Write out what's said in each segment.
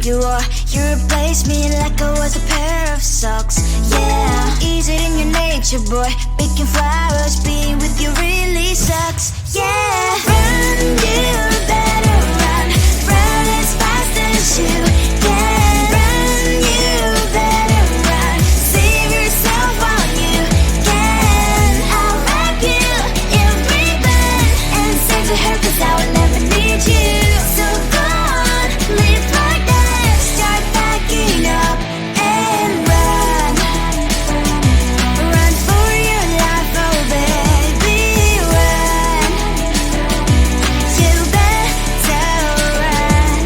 you are. You replaced me like I was a pair of socks. Yeah, is it in your nature, boy? Picking flowers, being with you really sucks. Yeah, run, you better run. Run as fast as you can. Run, you better run. Save yourself while you can. I'll wrap you in ribbon and send to her, 'cause I will never need you. So go on, live like that. Start backing up and run. Run for your life, oh baby, run. You better run.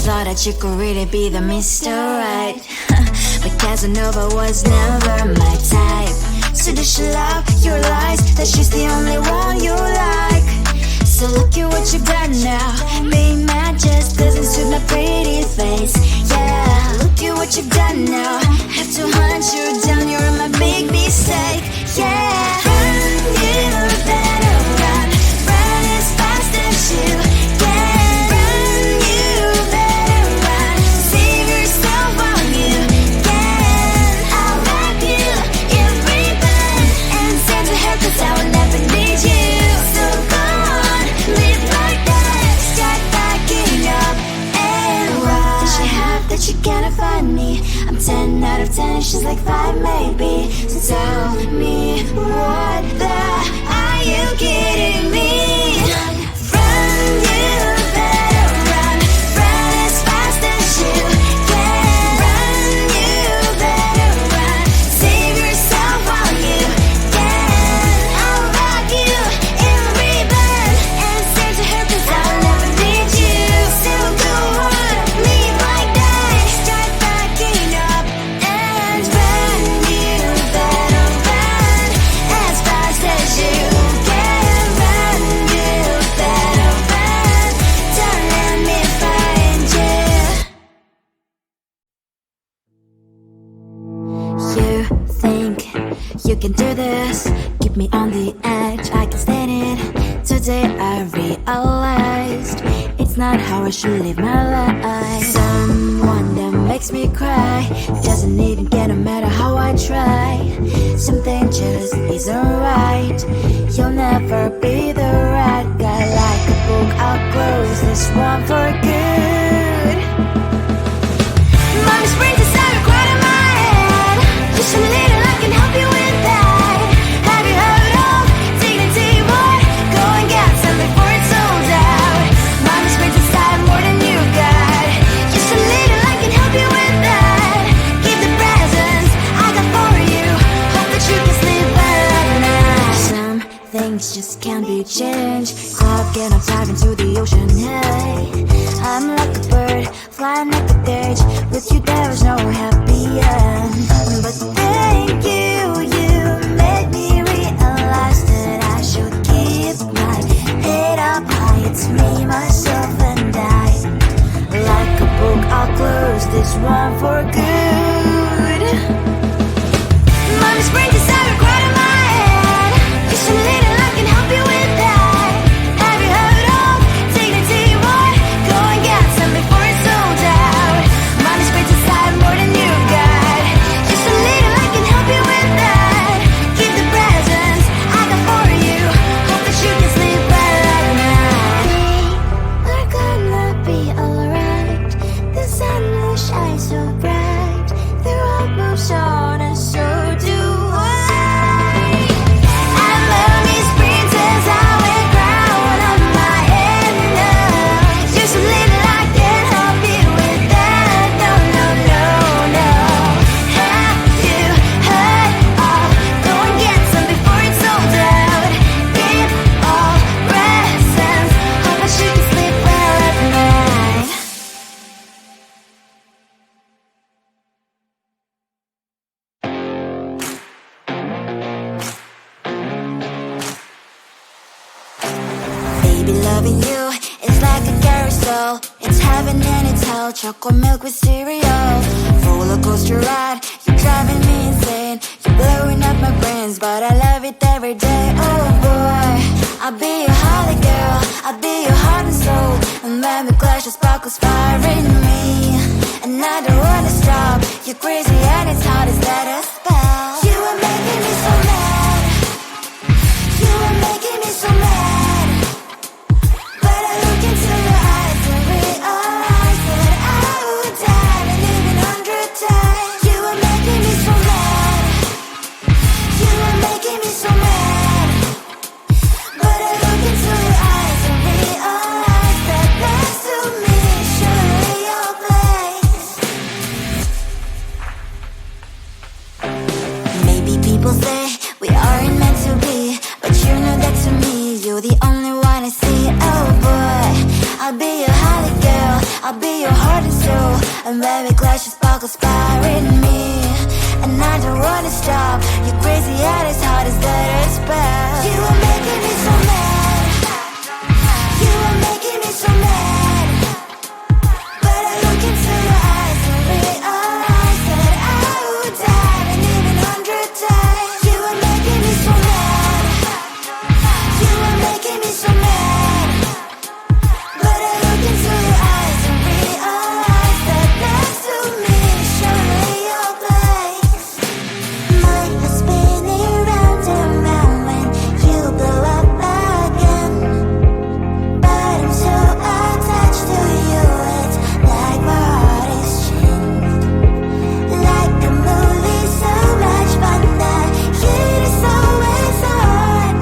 Thought that you could really be the Mr. Right, but Casanova was never my type. So does she love your lies, that she's the only one you like? So look at what you've done now. Being mad just doesn't suit my pretty face. Yeah, look at what you've done now. Have to hunt you down, you're my big mistake. Yeah, run, you better run. Run as fast as you can. Run, you better run. Save yourself while you can. I'll wrap you in ribbon and send to her, 'cause I will never need you. So go on, live like that. Start backing up and run. Does she have that you cannot find me? I'm 10 out of 10, she's like 5 maybe. So tell me, what the are you kidding me? Run, you better run. Run as fast as you can. Run, you better run. Save yourself while you can. I'll wrap you in ribbon and send to her, 'cause I will never need you. So go on, live like that. Start backing up and run. You better run as fast as you can. Run, you better run. Don't let me find you. You think you can do this, keep me on the edge, I can stand it. Today I realized it's not how I should live my life. Someone that makes me cry doesn't even get, no matter how I try. Something just isn't right. You'll never be the right guy. Like a book, I'll close this one for good. Mommy's brains inside are quite in my head. Just a little, I can help you with that. Have you heard of dignity, boy? Go and get some before it's sold out. Mommy's brains inside more than you got. Just a little, I can help you with that. Keep the presents I got for you. Hope that you can sleep well at night. Some things just can't be changed. Cloud get up, dive into the ocean, hey. I'm like a bird, flying like a cage. With you there was no happy end. But thank you, you made me realize that I should keep my head up high. It's me, myself and I. Like a book, I'll close this one for good. Mommy's brains inside are quite in my head. Just a little, I can help you with that. Have you heard of dignity, boy? Go and get some before it's sold out. Mommy's brains inside more than you got. Just a little, I can help you with that. Keep the presents I got for you. Hope that you can sleep well at night. We're gonna be alright. The sun will shine so bright. The road moves on and so do I. And mommy's princess, I will crown on my head now. Just a little, I can help you with that. No, no, no, no. Have you heard of? Go and get some before it's sold out. Give all presents. Hope that you can sleep well at night. Baby, loving you is like a carousel. It's heaven and it's hell. Chocolate milk with cereal. Roller coaster ride, you're driving me insane. You're blowing up my brains, but I love it every day. Oh boy, I'll be your holly girl. I'll be your heart and soul. And let me clash the sparkles fire in me. You're crazy and it's hard as that a spell. You are making me so mad. You are making me so mad. But I look into your eyes and realize that I would die and even 100 times. You are making me so mad. You are making me so mad. But I look into your eyes and realize that that's to me surely your place. Maybe people say we aren't meant to be, but you know that to me you're the only one I see. Oh boy, I'll be your holly girl, I'll be your heart and soul, and baby glass your sparkles fire in me. And I don't wanna stop. You're crazy and as hard as that a spell. You are making me so mad. You are making me so mad. But I look into your eyes and realize that I would die and even 100 times. You are making me so mad. You are making me so mad. But I look into your eyes and realize that that's to me surely your place. Mind is spinning round and round when you blow up again. But I'm so attached to you, it's like my heart is chained. Like a movie, so much fun that it is always on.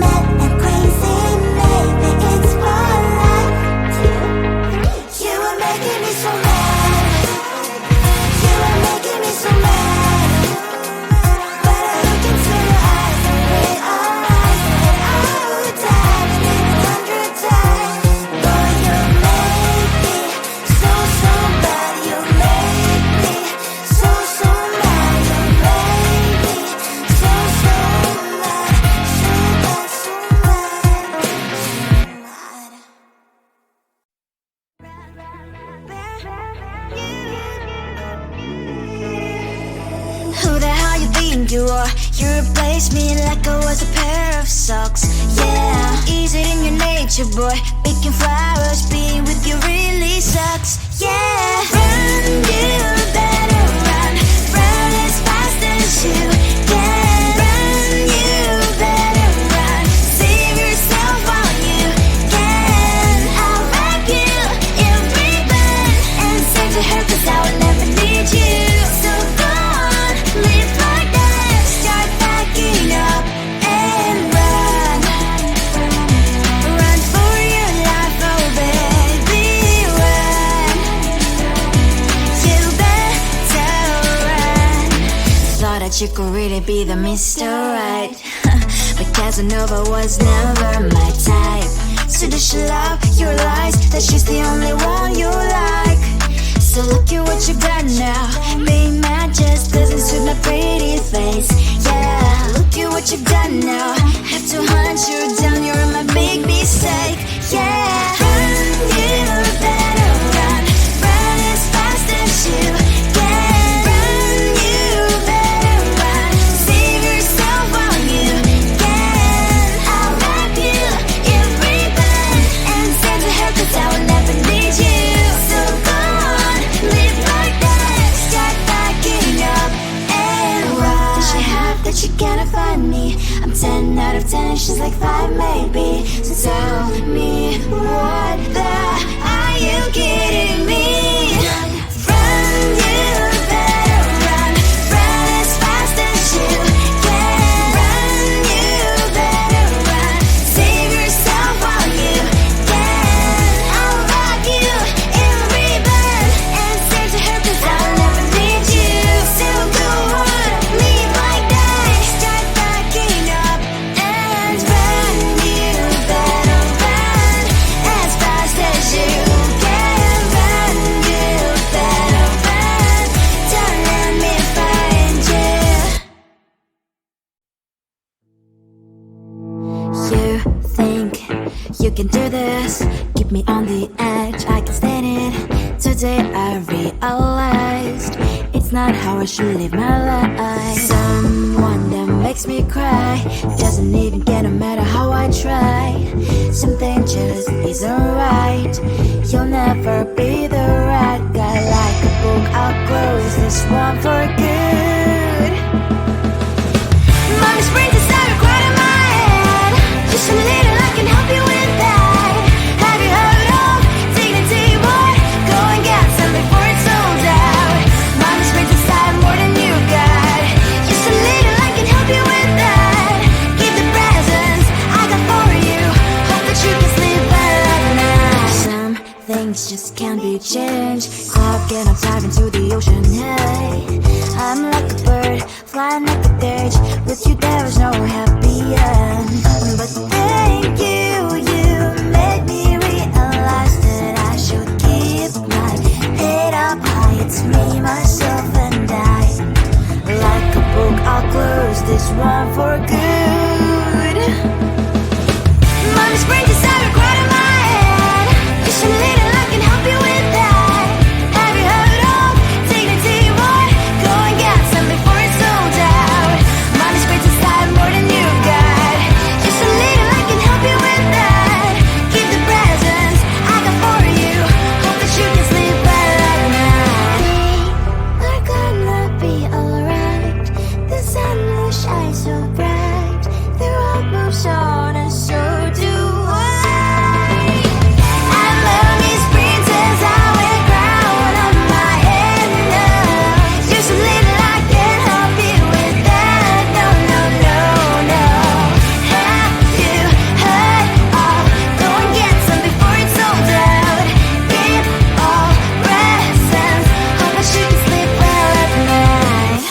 Mad and crazy, maybe it's for life. You are making me so mad. You are making me so mad. But I look into your eyes and realize that I would die and even 100 times. Boy, you make me so bad. You make me so mad. You make me so mad. So mad. Who the hell you think you are? You replaced me like I was a pair of socks. Yeah, is it in your nature, boy? Picking flowers, being with you really sucks. Yeah, run, you better run. Run as fast as you can. Run, you better run. Save yourself while you can. I'll wrap you in ribbon and send to her 'cause I will never need you. So go on, live like that. Start backing up and run. Run for your life, oh baby, run. You better run. Thought that you could really be the Mr. Right. But Casanova was never my type. So does she love your lies? That she's the only one you like. So look at what you've done now. Being mad just doesn't suit my pretty face. Yeah, look at what you've done now. Have to hunt you down, you're my big mistake. Yeah, run, you better run. Run as fast as you can. Run, you better run. Save yourself while you can. I'll wrap you in ribbon and send to her 'cause I will never need you. So go on, live like that. Start backing up and run. Does she have that she cannot find me? I'm 10 out of 10 and she's like 5 maybe. So tell me, what the are you kidding me? Run, you better run. Run as fast as you can. Run, you better run. Save yourself while you can. I'll rock you in ribbon and send to her 'cause I'll never need you. So go on, live like that. Start backing up and run. You better run as fast as you can. Run, you better run. Don't let me find you. You think you can do this? Keep me on the edge, I can stand it. Today I realized it's not how I should live my life. Someone that makes me cry doesn't even get no matter how I try. Something just isn't right. You'll never be the right guy. Like a book I'll close this one for good. Mommy's brains are started right in my head. Just a little, I can help you with that. Have you heard of dignity, boy? Go and get some before it's sold out. Mommy's brains are started more than you got. Just a little, I can help you with that. Give the presents I got for you. Hope that you can sleep well at night. Some things just can't be changed. Clock and I'm diving into the ocean. Hey, I'm like a bird, flying like a bird. With you there is no happy end. But thank you, you made me realize that I should keep my head up high. It's me, myself and I. Like a book, I'll close this one for good. Mommy's brain just started right in my head. Just a little, I can help you with that. Have you heard of dignity, boy? Go and get some before it's sold out. Mommy's brain just started more than you got. Just a little, I can help you with that. Keep the presents I got for you. Hope that you can sleep well at night. We're gonna be alright. The sun will shine so bright. The road moves on and so do I. And memories princess, I will crown on my head now. Just a little, I can help you with that. No, no, no, no. Have you heard of? Go and get some before it's sold out. Give all presents. Hope that you can sleep well at night.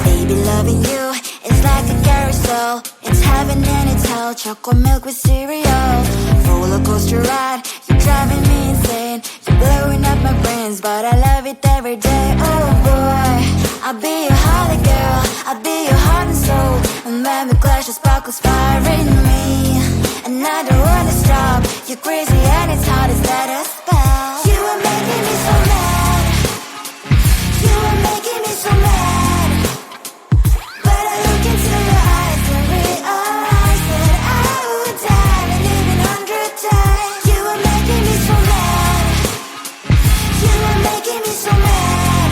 Baby, loving you is like a carousel. It's heaven and it's hell. Chocolate milk with cereal. Roller coaster ride. You're driving me insane. You're blowing up my brains, but I love it every day. Oh boy, I'll be your holly girl. I'll be your heart and soul. And when we clash, the sparkles fire in me. And I don't wanna stop. You're crazy and it's hard as that a spell. You are making me so mad. You are making me so mad. But I look into your eyes and realize that I would die and even 100 times. You are making me so mad. You are making me so mad.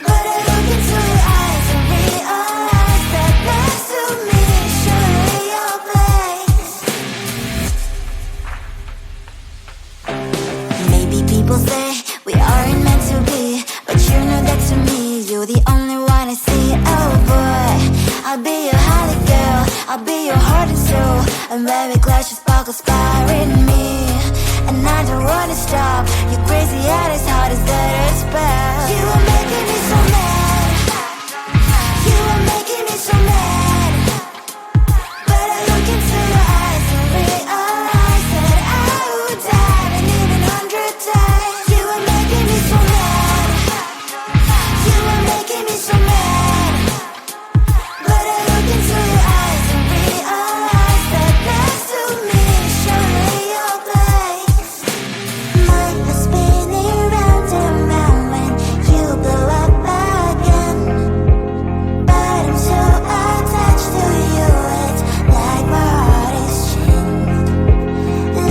But I look into your eyes and realize that next to me is surely your place. Maybe people say we aren't meant to be, but you know that to me, you're the only one I see. Oh boy, I'll be your holly girl. I'll be your heart and soul. And when we clash, the sparkles fire in me. And I don't wanna stop. You're crazy and as hard as that a spell. You are making me so mad. You are making me so mad. But I look into your eyes and realize that I would die and even 100 times. You are making me so mad. You are making me so mad. But I look into your eyes and realize that next to me is surely your place. Mind was spinning round and round when you blow up again. But I'm so attached to you, it's like my heart is chained.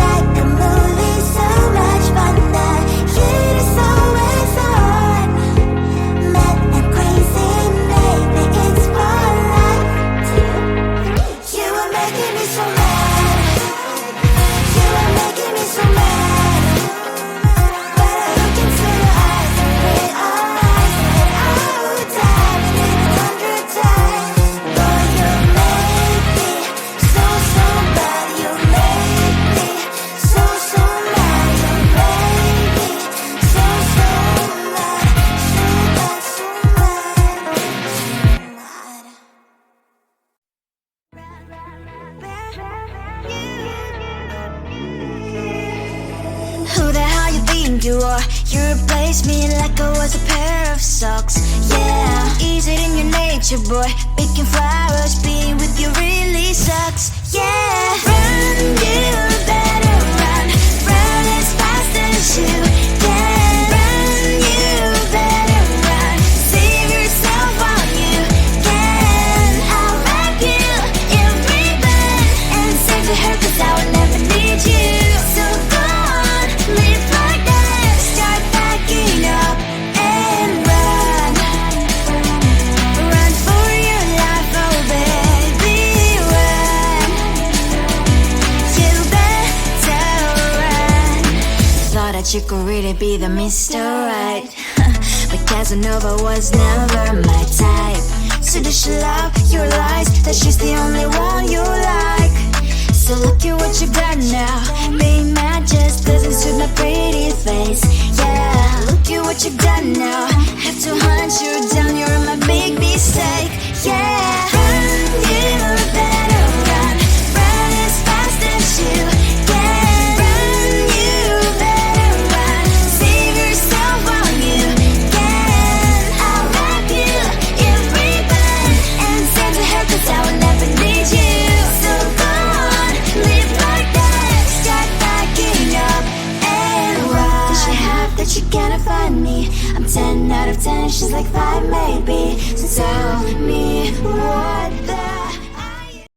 Like a movie, so much fun that heat is always on. Mad and crazy, maybe it's for life too. You are making me so mad. You are making me so mad. But I look into your eyes and realize that I would die and even 100 times. Boy, you make me so, so bad. You make me so, so mad. You make me so, so mad. So bad, so mad, so mad. Who the hell you think you are? You replaced me like I was a pair of socks. Yeah, is it in your nature, boy? Picking flowers, being with you really sucks. Yeah, run, you better run. Run as fast as you can. Run, you better run. Save yourself while you can. that you could really be the Mr. Right. But Casanova was never my type. So does she love your lies, that she's the only one you like? So look at what you got now. Being mad just doesn't suit my pretty face. Yeah, look at what you got now. Have to hunt you down, you're my big mistake. Yeah, run, you better run. Run as fast as you can. Run, you better run. Save yourself while you can. I'll wrap you in ribbon and send to her, 'cause I will never need you. So go on, live like that. Start backing up and run. Does she have that you cannot find me? I'm 10 out of 10, she's like 5 maybe. So tell me what